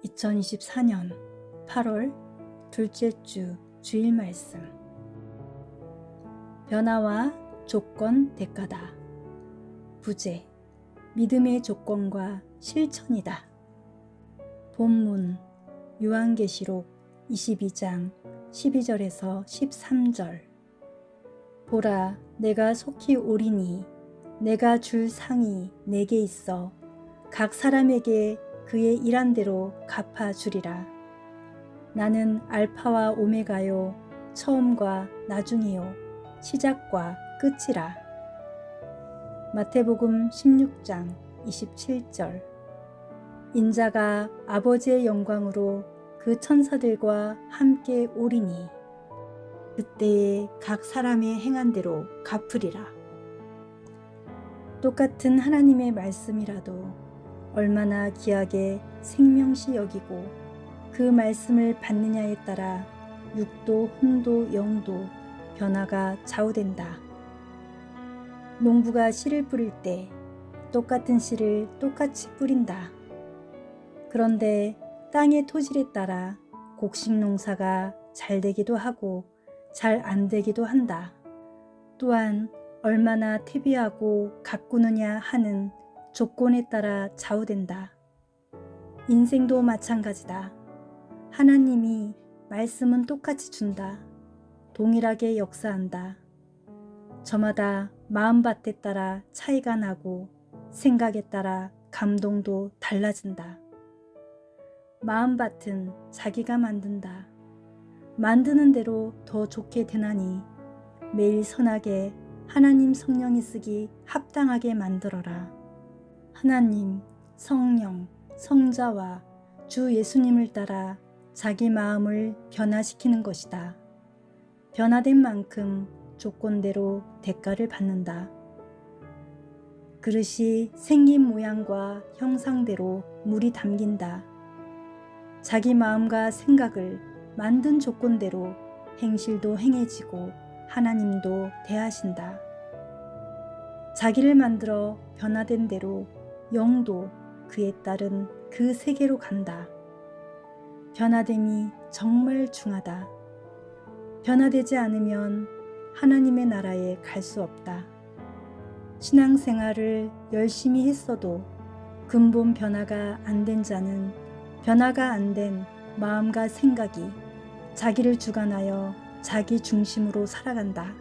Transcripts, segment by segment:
2024년 8월 둘째 주 주일 말씀. 변화와 조건 대가다. 부제, 믿음의 조건과 실천이다. 본문 요한계시록 22장 12절에서 13절. 보라, 내가 속히 오리니 내가 줄 상이 내게 있어 각 사람에게 그의 일한 대로 갚아주리라. 나는 알파와 오메가요, 처음과 나중이요, 시작과 끝이라. 마태복음 16장 27절. 인자가 아버지의 영광으로 그 천사들과 함께 오리니 그때에 각 사람의 행한 대로 갚으리라. 똑같은 하나님의 말씀이라도 얼마나 귀하게 생명시 여기고 그 말씀을 받느냐에 따라 육도, 홍도, 영도 변화가 좌우된다. 농부가 씨를 뿌릴 때 똑같은 씨를 똑같이 뿌린다. 그런데 땅의 토질에 따라 곡식 농사가 잘 되기도 하고 잘 안 되기도 한다. 또한 얼마나 퇴비하고 가꾸느냐 하는 조건에 따라 좌우된다. 인생도 마찬가지다. 하나님이 말씀은 똑같이 준다. 동일하게 역사한다. 저마다 마음밭에 따라 차이가 나고 생각에 따라 감동도 달라진다. 마음밭은 자기가 만든다. 만드는 대로 더 좋게 되나니 매일 선하게 하나님 성령이 쓰기 합당하게 만들어라. 하나님, 성령, 성자와 주 예수님을 따라 자기 마음을 변화시키는 것이다. 변화된 만큼 조건대로 대가를 받는다. 그릇이 생긴 모양과 형상대로 물이 담긴다. 자기 마음과 생각을 만든 조건대로 행실도 행해지고 하나님도 대하신다. 자기를 만들어 변화된 대로 영도 그에 따른 그 세계로 간다. 변화됨이 정말 중하다. 변화되지 않으면 하나님의 나라에 갈 수 없다. 신앙생활을 열심히 했어도 근본 변화가 안 된 자는 변화가 안 된 마음과 생각이 자기를 주관하여 자기 중심으로 살아간다.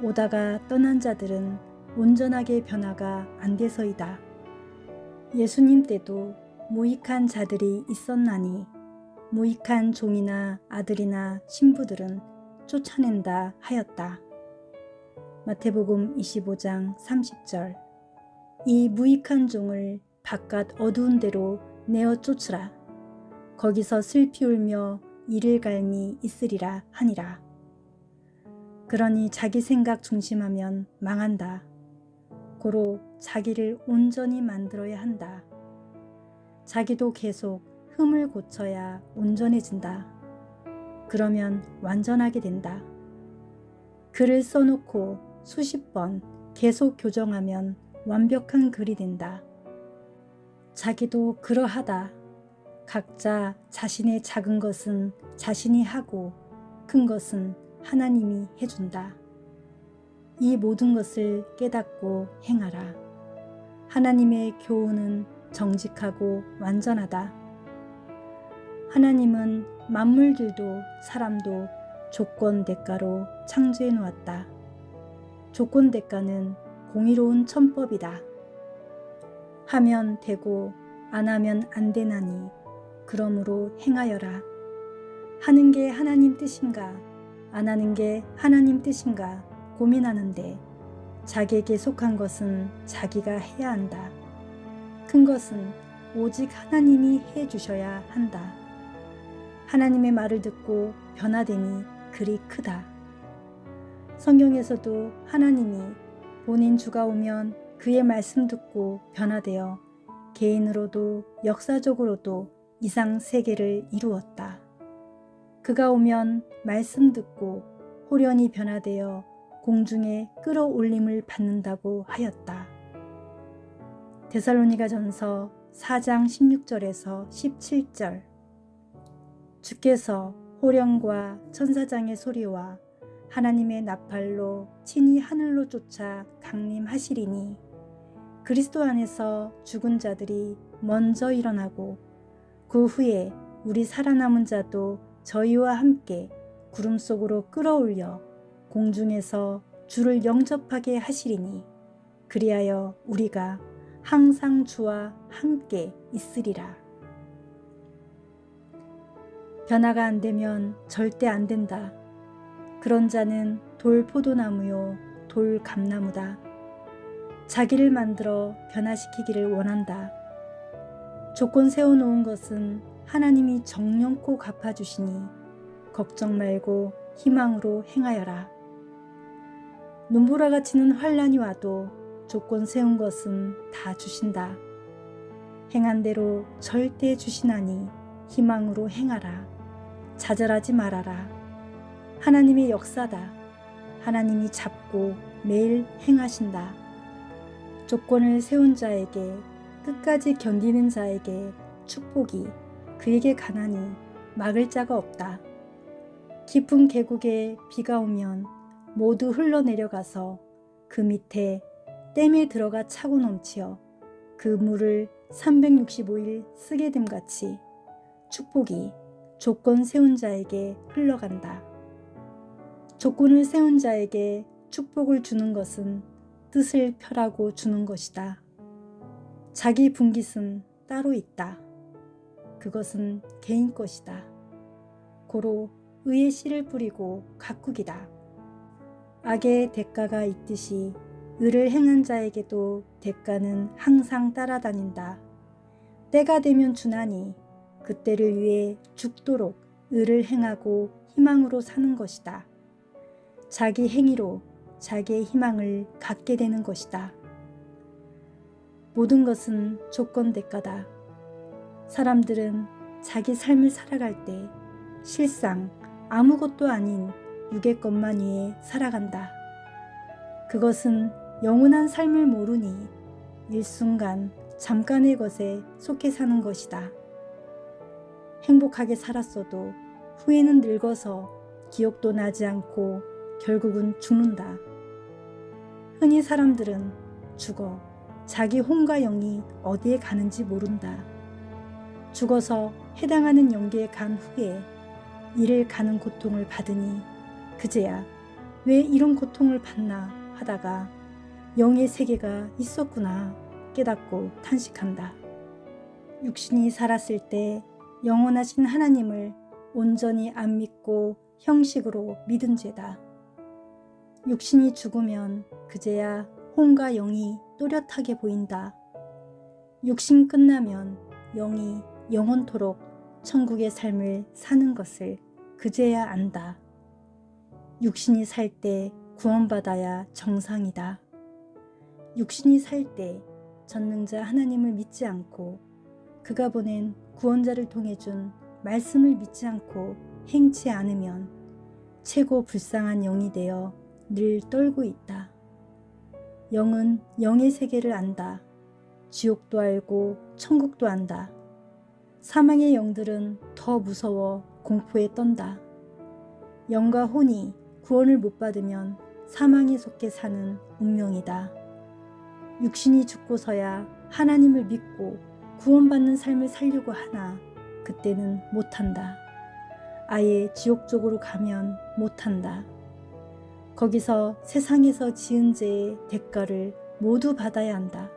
오다가 떠난 자들은 온전하게 변화가 안 돼서이다. 예수님 때도 무익한 자들이 있었나니 무익한 종이나 아들이나 신부들은 쫓아낸다 하였다. 마태복음 25장 30절. 이 무익한 종을 바깥 어두운 데로 내어 쫓으라. 거기서 슬피 울며 이를 갈미 있으리라 하니라. 그러니 자기 생각 중심하면 망한다. 고로 자기를 온전히 만들어야 한다. 자기도 계속 흠을 고쳐야 온전해진다. 그러면 완전하게 된다. 글을 써놓고 수십 번 계속 교정하면 완벽한 글이 된다. 자기도 그러하다. 각자 자신의 작은 것은 자신이 하고 큰 것은 하나님이 해준다. 이 모든 것을 깨닫고 행하라. 하나님의 교훈은 정직하고 완전하다. 하나님은 만물들도 사람도 조건 대가로 창조해 놓았다. 조건 대가는 공의로운 천법이다. 하면 되고 안 하면 안 되나니 그러므로 행하여라. 하는 게 하나님 뜻인가 안 하는 게 하나님 뜻인가 고민하는데 자기에게 속한 것은 자기가 해야 한다. 큰 것은 오직 하나님이 해 주셔야 한다. 하나님의 말을 듣고 변화됨이 그리 크다. 성경에서도 하나님이 본인 주가 오면 그의 말씀 듣고 변화되어 개인으로도 역사적으로도 이상 세계를 이루었다. 그가 오면 말씀 듣고 호련히 변화되어 공중에 끌어올림을 받는다고 하였다. 데살로니가전서 4장 16절에서 17절. 주께서 호령과 천사장의 소리와 하나님의 나팔로 친히 하늘로 쫓아 강림하시리니 그리스도 안에서 죽은 자들이 먼저 일어나고 그 후에 우리 살아남은 자도 저희와 함께 구름 속으로 끌어올려 공중에서 주를 영접하게 하시리니 그리하여 우리가 항상 주와 함께 있으리라. 변화가 안 되면 절대 안 된다. 그런 자는 돌 포도나무요 돌 감나무다. 자기를 만들어 변화시키기를 원한다. 조건 세워놓은 것은 하나님이 정령코 갚아주시니 걱정 말고 희망으로 행하여라. 눈보라가 치는 환란이 와도 조건 세운 것은 다 주신다. 행한 대로 절대 주시나니 희망으로 행하라. 좌절하지 말아라. 하나님의 역사다. 하나님이 잡고 매일 행하신다. 조건을 세운 자에게, 끝까지 견디는 자에게 축복이 그에게 가나니 막을 자가 없다. 깊은 계곡에 비가 오면 모두 흘러내려가서 그 밑에 댐에 들어가 차고 넘치어 그 물을 365일 쓰게 됨같이 축복이 조건 세운 자에게 흘러간다. 조건을 세운 자에게 축복을 주는 것은 뜻을 펴라고 주는 것이다. 자기 분깃은 따로 있다. 그것은 개인 것이다. 고로 의의 씨를 뿌리고 가꾸기다. 악의 대가가 있듯이 의를 행한 자에게도 대가는 항상 따라다닌다. 때가 되면 주나니 그때를 위해 죽도록 의를 행하고 희망으로 사는 것이다. 자기 행위로 자기의 희망을 갖게 되는 것이다. 모든 것은 조건 대가다. 사람들은 자기 삶을 살아갈 때 실상 아무것도 아닌 육의 것만 위해 살아간다. 그것은 영원한 삶을 모르니 일순간 잠깐의 것에 속해 사는 것이다. 행복하게 살았어도 후에는 늙어서 기억도 나지 않고 결국은 죽는다. 흔히 사람들은 죽어 자기 혼과 영이 어디에 가는지 모른다. 죽어서 해당하는 영계에 간 후에 이를 가는 고통을 받으니 그제야 왜 이런 고통을 받나 하다가 영의 세계가 있었구나 깨닫고 탄식한다. 육신이 살았을 때 영원하신 하나님을 온전히 안 믿고 형식으로 믿은 죄다. 육신이 죽으면 그제야 혼과 영이 또렷하게 보인다. 육신 끝나면 영이 영원토록 천국의 삶을 사는 것을 그제야 안다. 육신이 살 때 구원받아야 정상이다. 육신이 살 때 전능자 하나님을 믿지 않고 그가 보낸 구원자를 통해 준 말씀을 믿지 않고 행치 않으면 최고 불쌍한 영이 되어 늘 떨고 있다. 영은 영의 세계를 안다. 지옥도 알고 천국도 안다. 사망의 영들은 더 무서워 공포에 떤다. 영과 혼이 구원을 못 받으면 사망에 속해 사는 운명이다. 육신이 죽고서야 하나님을 믿고 구원받는 삶을 살려고 하나 그때는 못한다. 아예 지옥 쪽으로 가면 못한다. 거기서 세상에서 지은 죄의 대가를 모두 받아야 한다.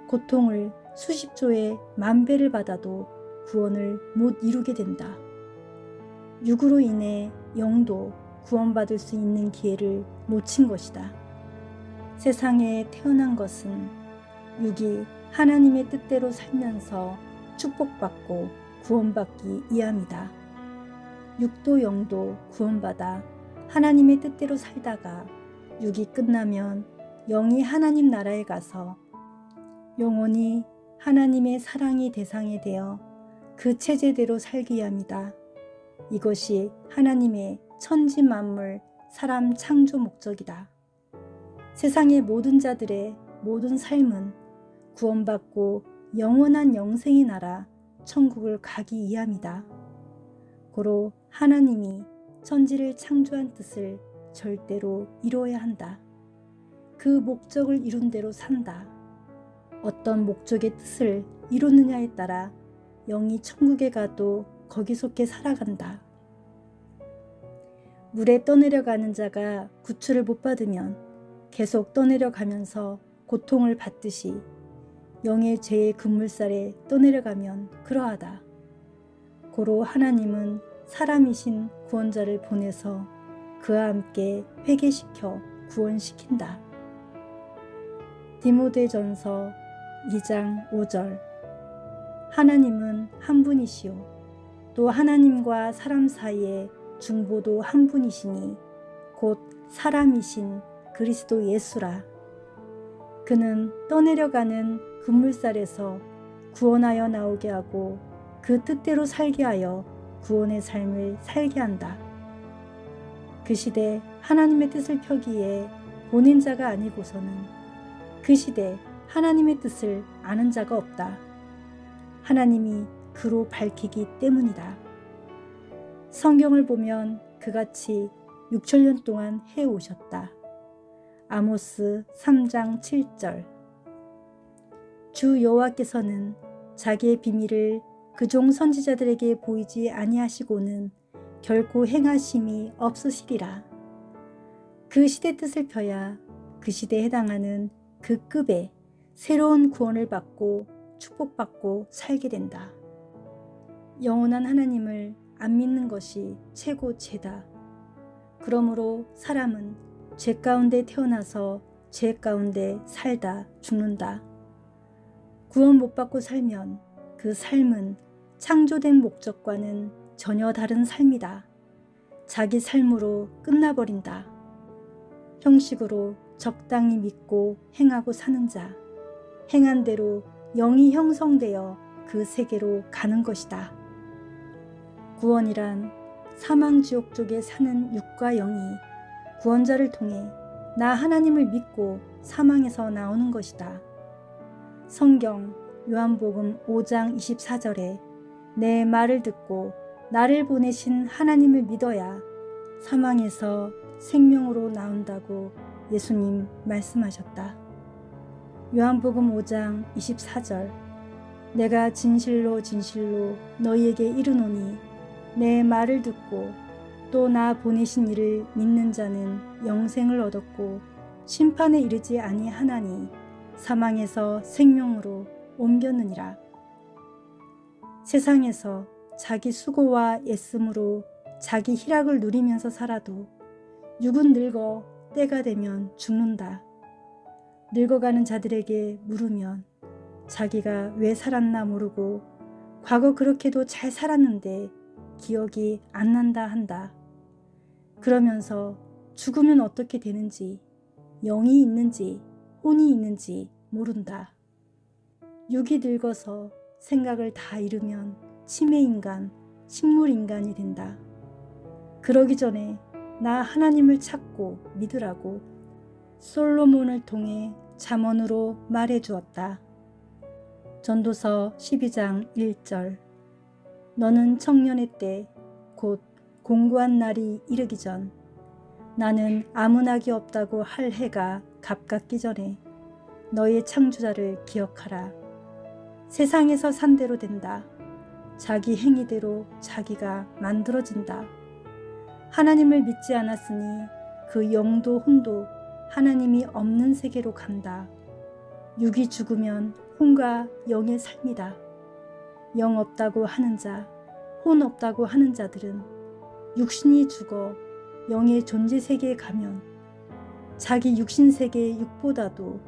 고통을 수십 조의 만 배를 받아도 구원을 못 이루게 된다. 육으로 인해 영도 구원받을 수 있는 기회를 놓친 것이다. 세상에 태어난 것은 육이 하나님의 뜻대로 살면서 축복받고 구원받기 위함이다. 육도 영도 구원받아 하나님의 뜻대로 살다가 육이 끝나면 영이 하나님 나라에 가서 영원히 하나님의 사랑의 대상이 되어 그 체제대로 살기 위함이다. 이것이 하나님의 천지 만물 사람 창조 목적이다. 세상의 모든 자들의 모든 삶은 구원받고 영원한 영생의 나라 천국을 가기 위함이다. 고로 하나님이 천지를 창조한 뜻을 절대로 이루어야 한다. 그 목적을 이룬 대로 산다. 어떤 목적의 뜻을 이루느냐에 따라 영이 천국에 가도 거기 속해 살아간다. 물에 떠내려가는 자가 구출을 못 받으면 계속 떠내려가면서 고통을 받듯이 영의 죄의 급물살에 떠내려가면 그러하다. 고로 하나님은 사람이신 구원자를 보내서 그와 함께 회개시켜 구원시킨다. 디모데전서 2장 5절. 하나님은 한 분이시요 또 하나님과 사람 사이에 중보도 한 분이시니 곧 사람이신 그리스도 예수라. 그는 떠내려가는 급물살에서 구원하여 나오게 하고 그 뜻대로 살게 하여 구원의 삶을 살게 한다. 그 시대 하나님의 뜻을 펴기에 보낸 자가 아니고서는 그 시대 하나님의 뜻을 아는 자가 없다. 하나님이 그로 밝히기 때문이다. 성경을 보면 그같이 6천년 동안 해오셨다. 아모스 3장 7절. 주 여호와께서는 자기의 비밀을 그종 선지자들에게 보이지 아니하시고는 결코 행하심이 없으시리라. 그 시대 뜻을 펴야 그 시대에 해당하는 그 급의 새로운 구원을 받고 축복받고 살게 된다. 영원한 하나님을 안 믿는 것이 최고 죄다. 그러므로 사람은 죄 가운데 태어나서 죄 가운데 살다 죽는다. 구원 못 받고 살면 그 삶은 창조된 목적과는 전혀 다른 삶이다. 자기 삶으로 끝나버린다. 형식으로 적당히 믿고 행하고 사는 자, 행한 대로 영이 형성되어 그 세계로 가는 것이다. 구원이란 사망지옥 쪽에 사는 육과 영이 구원자를 통해 나 하나님을 믿고 사망에서 나오는 것이다. 성경 요한복음 5장 24절에 내 말을 듣고 나를 보내신 하나님을 믿어야 사망에서 생명으로 나온다고 예수님 말씀하셨다. 요한복음 5장 24절. 내가 진실로 진실로 너희에게 이르노니 내 말을 듣고 또 나 보내신 이를 믿는 자는 영생을 얻었고 심판에 이르지 아니하나니 사망에서 생명으로 옮겼느니라. 세상에서 자기 수고와 애씀으로 자기 희락을 누리면서 살아도 육은 늙어 때가 되면 죽는다. 늙어가는 자들에게 물으면 자기가 왜 살았나 모르고 과거 그렇게도 잘 살았는데 기억이 안 난다 한다. 그러면서 죽으면 어떻게 되는지, 영이 있는지 혼이 있는지 모른다. 육이 늙어서 생각을 다 잃으면 치매인간, 식물인간이 된다. 그러기 전에 나 하나님을 찾고 믿으라고 솔로몬을 통해 잠언으로 말해주었다. 전도서 12장 1절. 너는 청년의 때 곧 공고한 날이 이르기 전 나는 아무나기 없다고 할 해가 갑갑기 전에 너의 창조자를 기억하라. 세상에서 산 대로 된다. 자기 행위대로 자기가 만들어진다. 하나님을 믿지 않았으니 그 영도 혼도 하나님이 없는 세계로 간다. 육이 죽으면 혼과 영의 삶이다. 영 없다고 하는 자, 혼 없다고 하는 자들은 육신이 죽어 영의 존재 세계에 가면 자기 육신 세계의 육보다도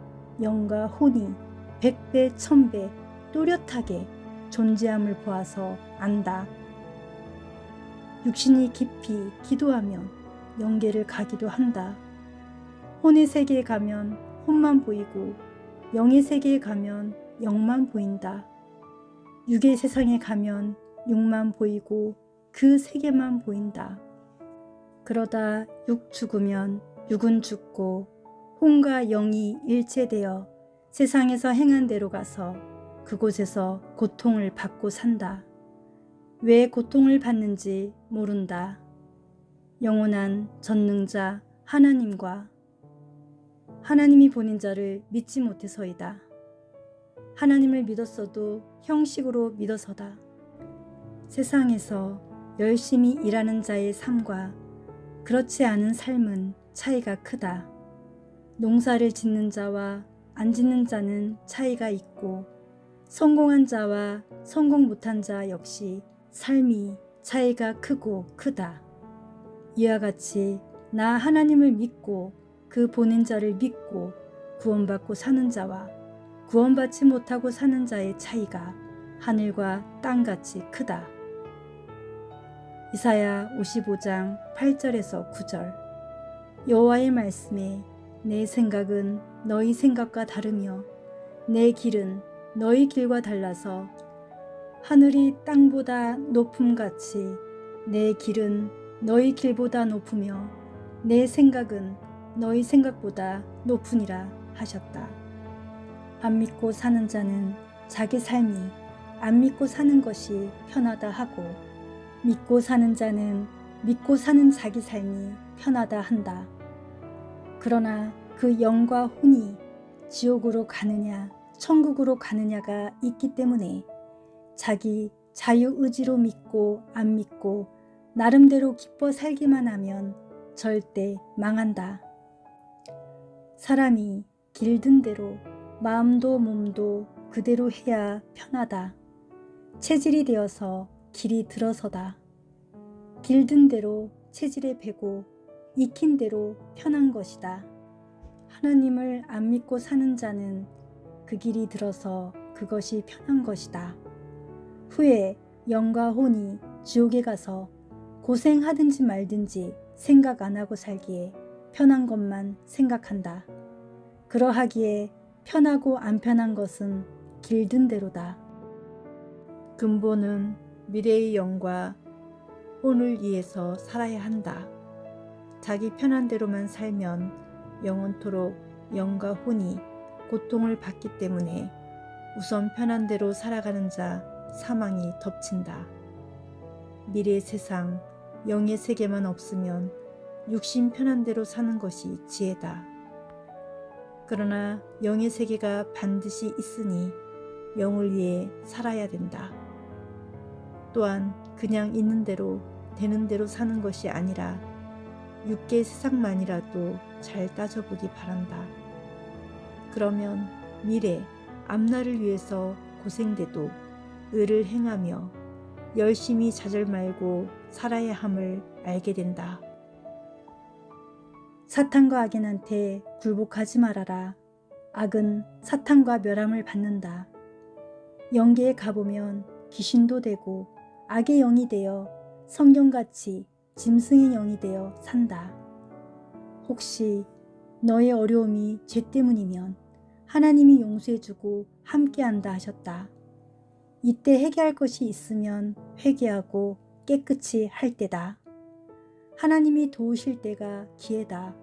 영과 혼이 100배, 1000배 또렷하게 존재함을 보아서 안다. 육신이 깊이 기도하면 영계를 가기도 한다. 혼의 세계에 가면 혼만 보이고 영의 세계에 가면 영만 보인다. 육의 세상에 가면 육만 보이고 그 세계만 보인다. 그러다 육 죽으면 육은 죽고 혼과 영이 일체되어 세상에서 행한 대로 가서 그곳에서 고통을 받고 산다. 왜 고통을 받는지 모른다. 영원한 전능자 하나님과 하나님이 보낸 자를 믿지 못해서이다. 하나님을 믿었어도 형식으로 믿어서다. 세상에서 열심히 일하는 자의 삶과 그렇지 않은 삶은 차이가 크다. 농사를 짓는 자와 안 짓는 자는 차이가 있고 성공한 자와 성공 못한 자 역시 삶이 차이가 크고 크다. 이와 같이 나 하나님을 믿고 그 보낸 자를 믿고 구원받고 사는 자와 구원받지 못하고 사는 자의 차이가 하늘과 땅같이 크다. 이사야 55장 8절에서 9절. 여호와의 말씀에 내 생각은 너희 생각과 다르며 내 길은 너희 길과 달라서 하늘이 땅보다 높음같이 내 길은 너희 길보다 높으며 내 생각은 너희 생각보다 높으니라 하셨다. 안 믿고 사는 자는 자기 삶이 안 믿고 사는 것이 편하다 하고 믿고 사는 자는 믿고 사는 자기 삶이 편하다 한다. 그러나 그 영과 혼이 지옥으로 가느냐 천국으로 가느냐가 있기 때문에 자기 자유의지로 믿고 안 믿고 나름대로 기뻐 살기만 하면 절대 망한다. 사람이 길든 대로 마음도 몸도 그대로 해야 편하다. 체질이 되어서 길이 들어서다. 길든 대로 체질에 배고 익힌 대로 편한 것이다. 하나님을 안 믿고 사는 자는 그 길이 들어서 그것이 편한 것이다. 후에 영과 혼이 지옥에 가서 고생하든지 말든지 생각 안 하고 살기에 편한 것만 생각한다. 그러하기에 편하고 안 편한 것은 길든 대로다. 근본은 미래의 영과 혼을 위해서 살아야 한다. 자기 편한 대로만 살면 영원토록 영과 혼이 고통을 받기 때문에 우선 편한 대로 살아가는 자 사망이 덮친다. 미래의 세상 영의 세계만 없으면 육신 편한 대로 사는 것이 지혜다. 그러나 영의 세계가 반드시 있으니 영을 위해 살아야 된다. 또한 그냥 있는 대로 되는 대로 사는 것이 아니라 육계 세상만이라도 잘 따져보기 바란다. 그러면 미래 앞날을 위해서 고생돼도 의를 행하며 열심히 좌절 말고 살아야 함을 알게 된다. 사탄과 악인한테 굴복하지 말아라. 악은 사탄과 멸함을 받는다. 영계에 가보면 귀신도 되고 악의 영이 되어 성경같이 짐승의 영이 되어 산다. 혹시 너의 어려움이 죄 때문이면 하나님이 용서해주고 함께한다 하셨다. 이때 회개할 것이 있으면 회개하고 깨끗이 할 때다. 하나님이 도우실 때가 기회다.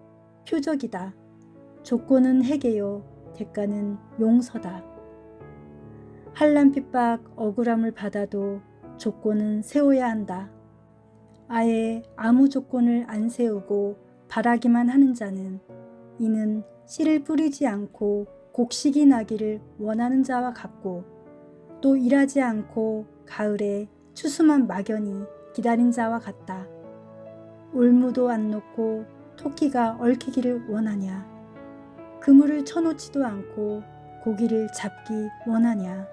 표적이다. 조건은 회개요. 대가는 용서다. 환난 핍박 억울함을 받아도 조건은 세워야 한다. 아예 아무 조건을 안 세우고 바라기만 하는 자는 이는 씨를 뿌리지 않고 곡식이 나기를 원하는 자와 같고 또 일하지 않고 가을에 추수만 막연히 기다린 자와 같다. 올무도 안 놓고 토끼가 얽히기를 원하냐? 그물을 쳐놓지도 않고 고기를 잡기 원하냐?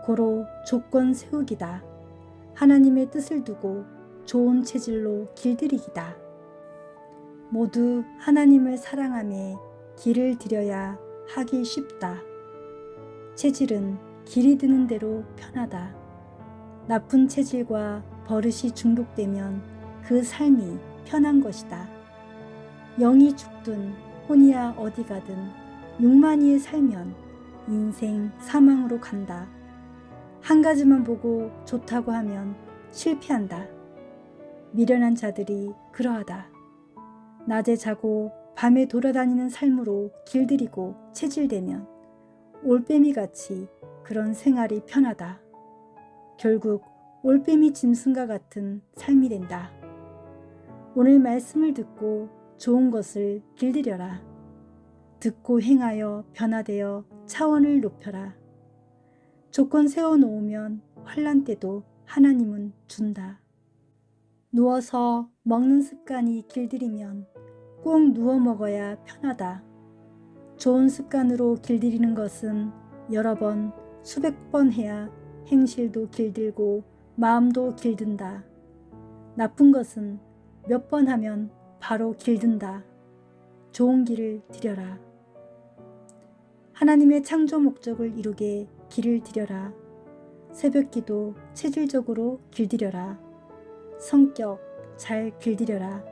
고로 조건 세우기다. 하나님의 뜻을 두고 좋은 체질로 길들이기다. 모두 하나님을 사랑하며 길을 들여야 하기 쉽다. 체질은 길이 드는 대로 편하다. 나쁜 체질과 버릇이 중독되면 그 삶이 편한 것이다. 영이 죽든 혼이야 어디 가든 육만이에 살면 인생 사망으로 간다. 한 가지만 보고 좋다고 하면 실패한다. 미련한 자들이 그러하다. 낮에 자고 밤에 돌아다니는 삶으로 길들이고 체질되면 올빼미같이 그런 생활이 편하다. 결국 올빼미 짐승과 같은 삶이 된다. 오늘 말씀을 듣고 좋은 것을 길들여라. 듣고 행하여 변화되어 차원을 높여라. 조건 세워놓으면 환난 때도 하나님은 준다. 누워서 먹는 습관이 길들이면 꼭 누워 먹어야 편하다. 좋은 습관으로 길들이는 것은 여러 번, 수백 번 해야 행실도 길들고 마음도 길든다. 나쁜 것은 몇 번 하면 바로 길든다. 좋은 길을 들여라. 하나님의 창조 목적을 이루게 길을 들여라. 새벽기도 체질적으로 길들여라. 성격 잘 길들여라.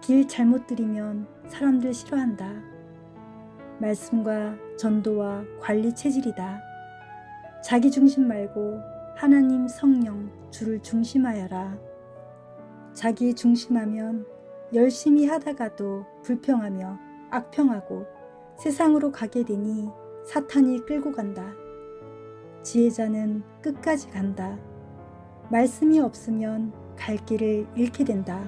길 잘못 들이면 사람들 싫어한다. 말씀과 전도와 관리 체질이다. 자기 중심 말고 하나님, 성령, 주를 중심하여라. 자기 중심하면 열심히 하다가도 불평하며 악평하고 세상으로 가게 되니 사탄이 끌고 간다. 지혜자는 끝까지 간다. 말씀이 없으면 갈 길을 잃게 된다.